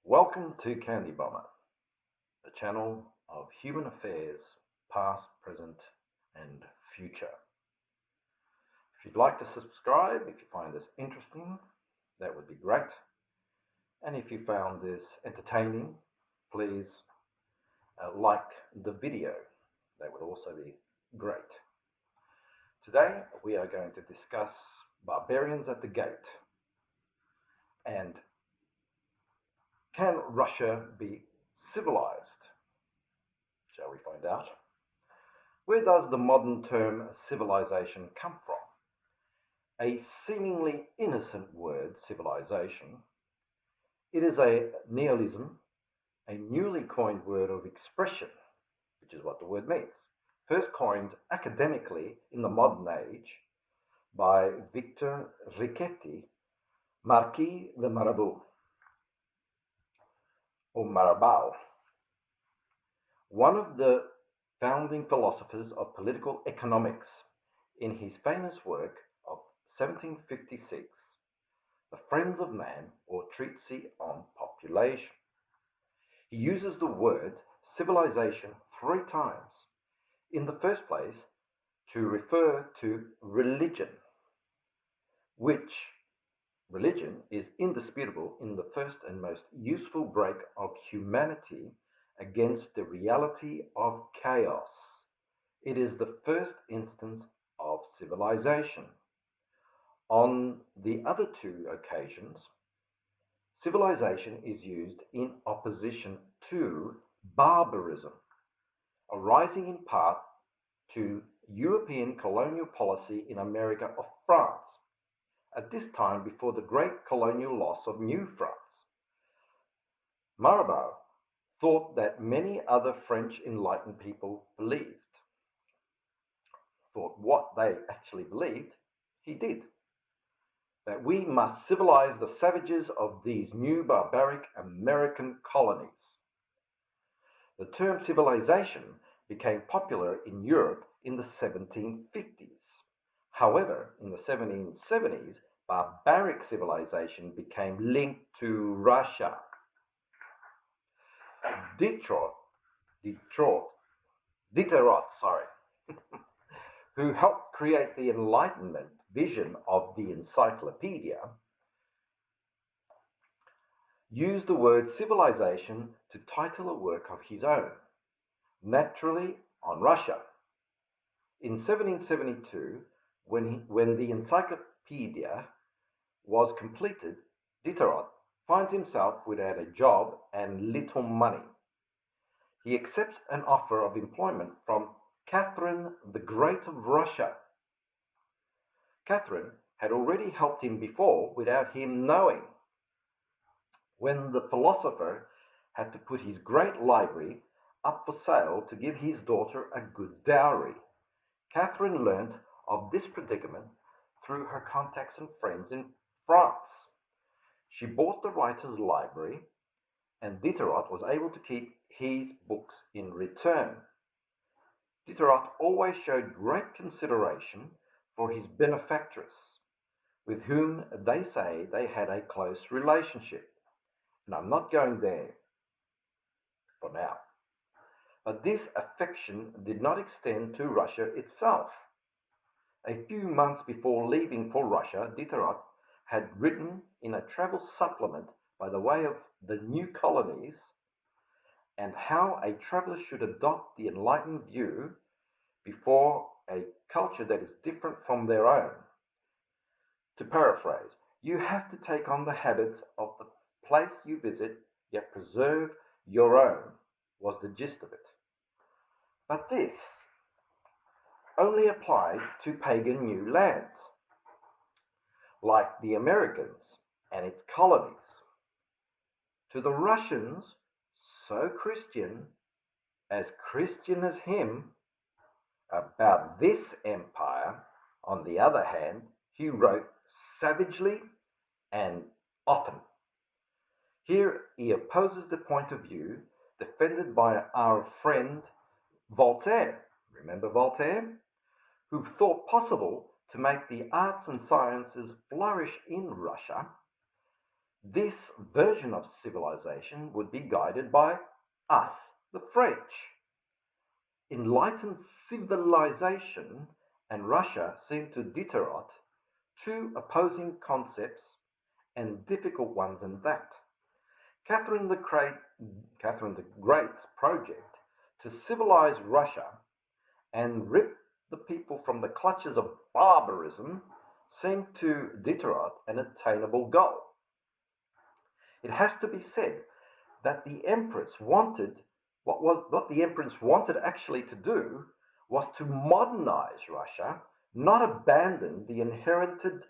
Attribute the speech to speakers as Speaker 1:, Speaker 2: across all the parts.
Speaker 1: Welcome to Candy Bomber, the channel of human affairs, past, present, and future. If you'd like to subscribe, if you find this interesting, that would be great. And if you found this entertaining, please like the video. That would also be great. Today, we are going to discuss barbarians at the gate and can Russia be civilized? Shall we find out? Where does the modern term civilization come from? A seemingly innocent word, civilization. It is a neologism, a newly coined word of expression, which is what the word means. First coined academically in the modern age by Victor Riquetti, Marquis de Marabout, or Marabal, one of the founding philosophers of political economics. In his famous work of 1756, The Friends of Man, or Treatise on Population, he uses the word civilization 3 times. In the first place, to refer to religion, which religion is indisputable in the first and most useful break of humanity against the reality of chaos. It is the first instance of civilization. On the other 2 occasions, civilization is used in opposition to barbarism, arising in part to European colonial policy in America of France, at this time before the great colonial loss of New France. Mirabeau thought that many other French enlightened people believed. Thought what they actually believed, he did. That we must civilize the savages of these new barbaric American colonies. The term civilization became popular in Europe in the 1750s. However, in the 1770s, barbaric civilization became linked to Russia. Diderot, who helped create the Enlightenment vision of the encyclopedia, used the word civilization to title a work of his own, naturally on Russia. In 1772, when the encyclopedia was completed, Diderot finds himself without a job and little money. He accepts an offer of employment from Catherine the Great of Russia. Catherine had already helped him before without him knowing. When the philosopher had to put his great library up for sale to give his daughter a good dowry, Catherine learnt of this predicament through her contacts and friends in France. She bought the writer's library, and Diderot was able to keep his books in return. Diderot always showed great consideration for his benefactress, with whom they say they had a close relationship. And I'm not going there for now. But this affection did not extend to Russia itself. A few months before leaving for Russia, Diderot had written in a travel supplement by the way of the new colonies and how a traveler should adopt the enlightened view before a culture that is different from their own. To paraphrase, you have to take on the habits of the place you visit, yet preserve your own, was the gist of it. But this only applied to pagan new lands, like the Americans and its colonies. To the Russians, so Christian as him, about this empire, on the other hand, he wrote savagely and often. Here he opposes the point of view defended by our friend Voltaire. Remember Voltaire? Who thought possible to make the arts and sciences flourish in Russia. This version of civilization would be guided by us, the French. Enlightened civilization and Russia seem to deterot, two opposing concepts and difficult ones in that. Catherine the, Catherine the Great's project to civilize Russia and rip the people from the clutches of barbarism seemed to deterot an attainable goal. It has to be said that the Empress wanted what the Empress wanted actually to do was to modernize Russia, not abandon the inherited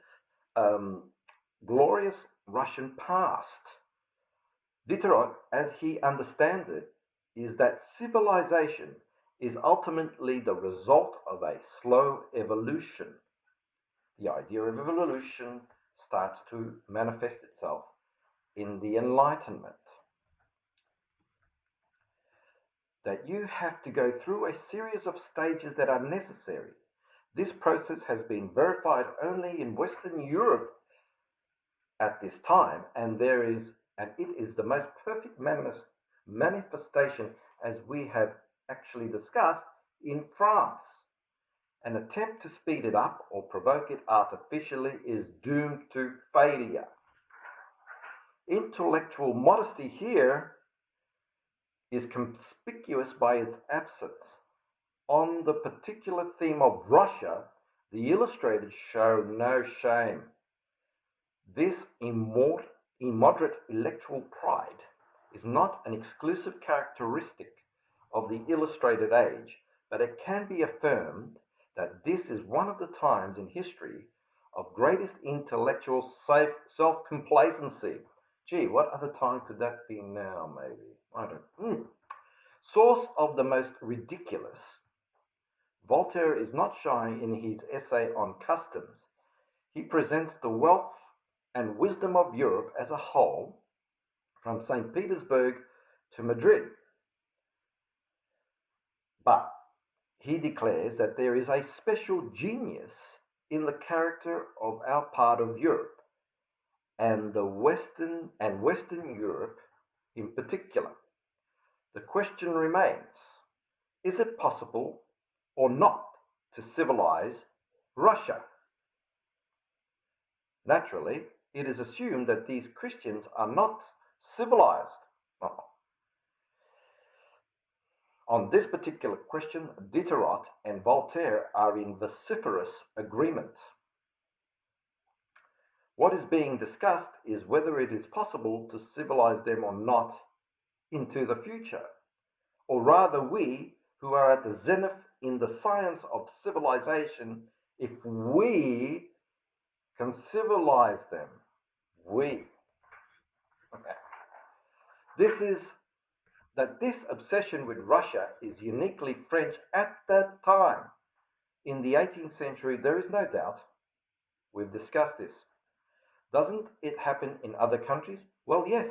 Speaker 1: glorious Russian past. Diderot, as he understands it, is that civilization is ultimately the result of a slow evolution. The idea of evolution starts to manifest itself in the Enlightenment. That you have to go through a series of stages that are necessary. This process has been verified only in Western Europe at this time, and it is the most perfect manifestation, as we have actually discussed, in France. An attempt to speed it up or provoke it artificially is doomed to failure. Intellectual modesty here is conspicuous by its absence. On the particular theme of Russia, the illustrated show no shame. This immoderate intellectual pride is not an exclusive characteristic of the illustrated age, but it can be affirmed that this is one of the times in history of greatest intellectual self-complacency. Gee, what other time could that be now, maybe? I don't. Source of the most ridiculous. Voltaire is not shy in his essay on customs. He presents the wealth and wisdom of Europe as a whole, from St. Petersburg to Madrid. But he declares that there is a special genius in the character of our part of Europe, and Western Europe in particular. The question remains, is it possible or not to civilize Russia? Naturally, it is assumed that these Christians are not civilized. On this particular question, Diderot and Voltaire are in vociferous agreement. What is being discussed is whether it is possible to civilize them or not into the future, or rather we, who are at the zenith in the science of civilization, if we can civilize them. We. Okay. This obsession with Russia is uniquely French at that time. In the 18th century, there is no doubt. We've discussed this. Doesn't it happen in other countries? Well, yes.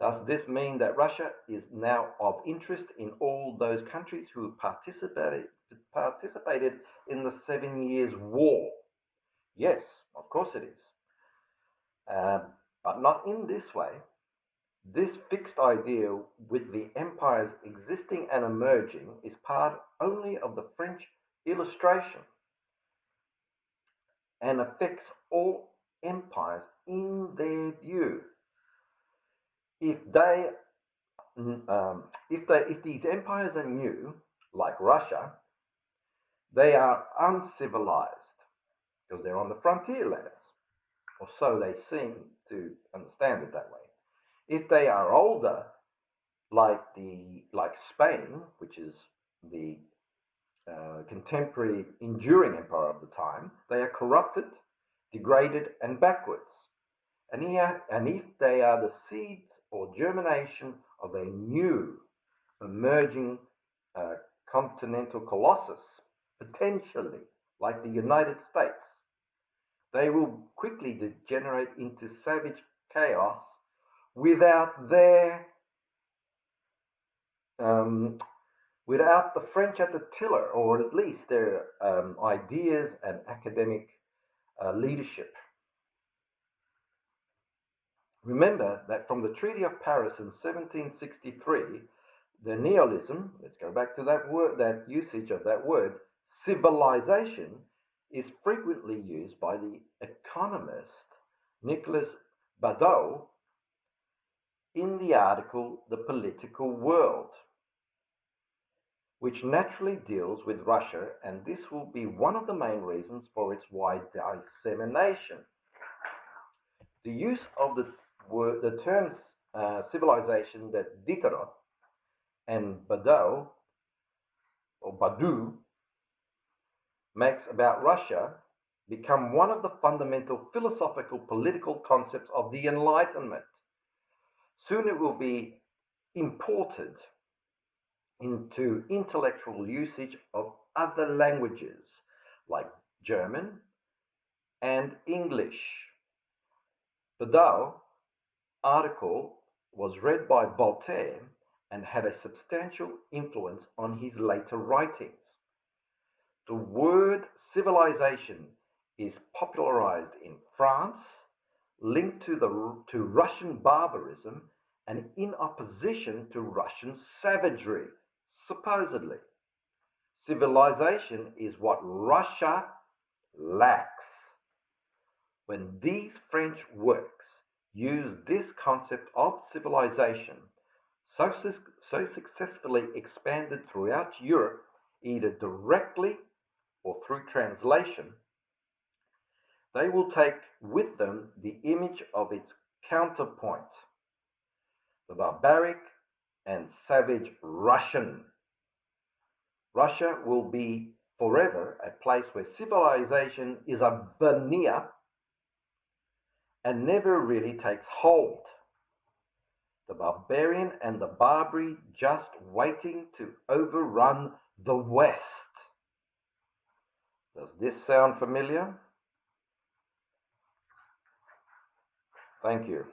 Speaker 1: Does this mean that Russia is now of interest in all those countries who participated in the 7 Years' War? Yes, of course it is. But not in this way. This fixed idea with the empires existing and emerging is part only of the French illustration and affects all empires in their view. If these empires are new, like Russia, they are uncivilized because they're on the frontier lands, or so they seem to understand it that way. If they are older, like Spain, which is the contemporary enduring empire of the time, they are corrupted, degraded, and backwards. And if they are the seeds or germination of a new emerging continental colossus, potentially like the United States, they will quickly degenerate into savage chaos without without the French at the tiller, or at least their ideas and academic leadership. Remember that from the Treaty of Paris in 1763, the neologism, let's go back to that word, that usage of that word, civilization, is frequently used by the economist Nicolas Badeau in the article The Political World, which naturally deals with Russia, and this will be one of the main reasons for its wide dissemination. The use of the terms civilization, that Diderot and Badeau or Badu makes about Russia become one of the fundamental philosophical political concepts of the Enlightenment. Soon it will be imported into intellectual usage of other languages like German and English. Badau's article was read by Voltaire and had a substantial influence on his later writings. The word civilization is popularized in France, linked to Russian barbarism and in opposition to Russian savagery, supposedly. Civilization is what Russia lacks. When these French works use this concept of civilization, so successfully expanded throughout Europe, either directly or through translation, they will take with them the image of its counterpoint, the barbaric and savage Russian. Russia will be forever a place where civilization is a veneer and never really takes hold. The barbarian and the Barbary just waiting to overrun the West. Does this sound familiar? Thank you.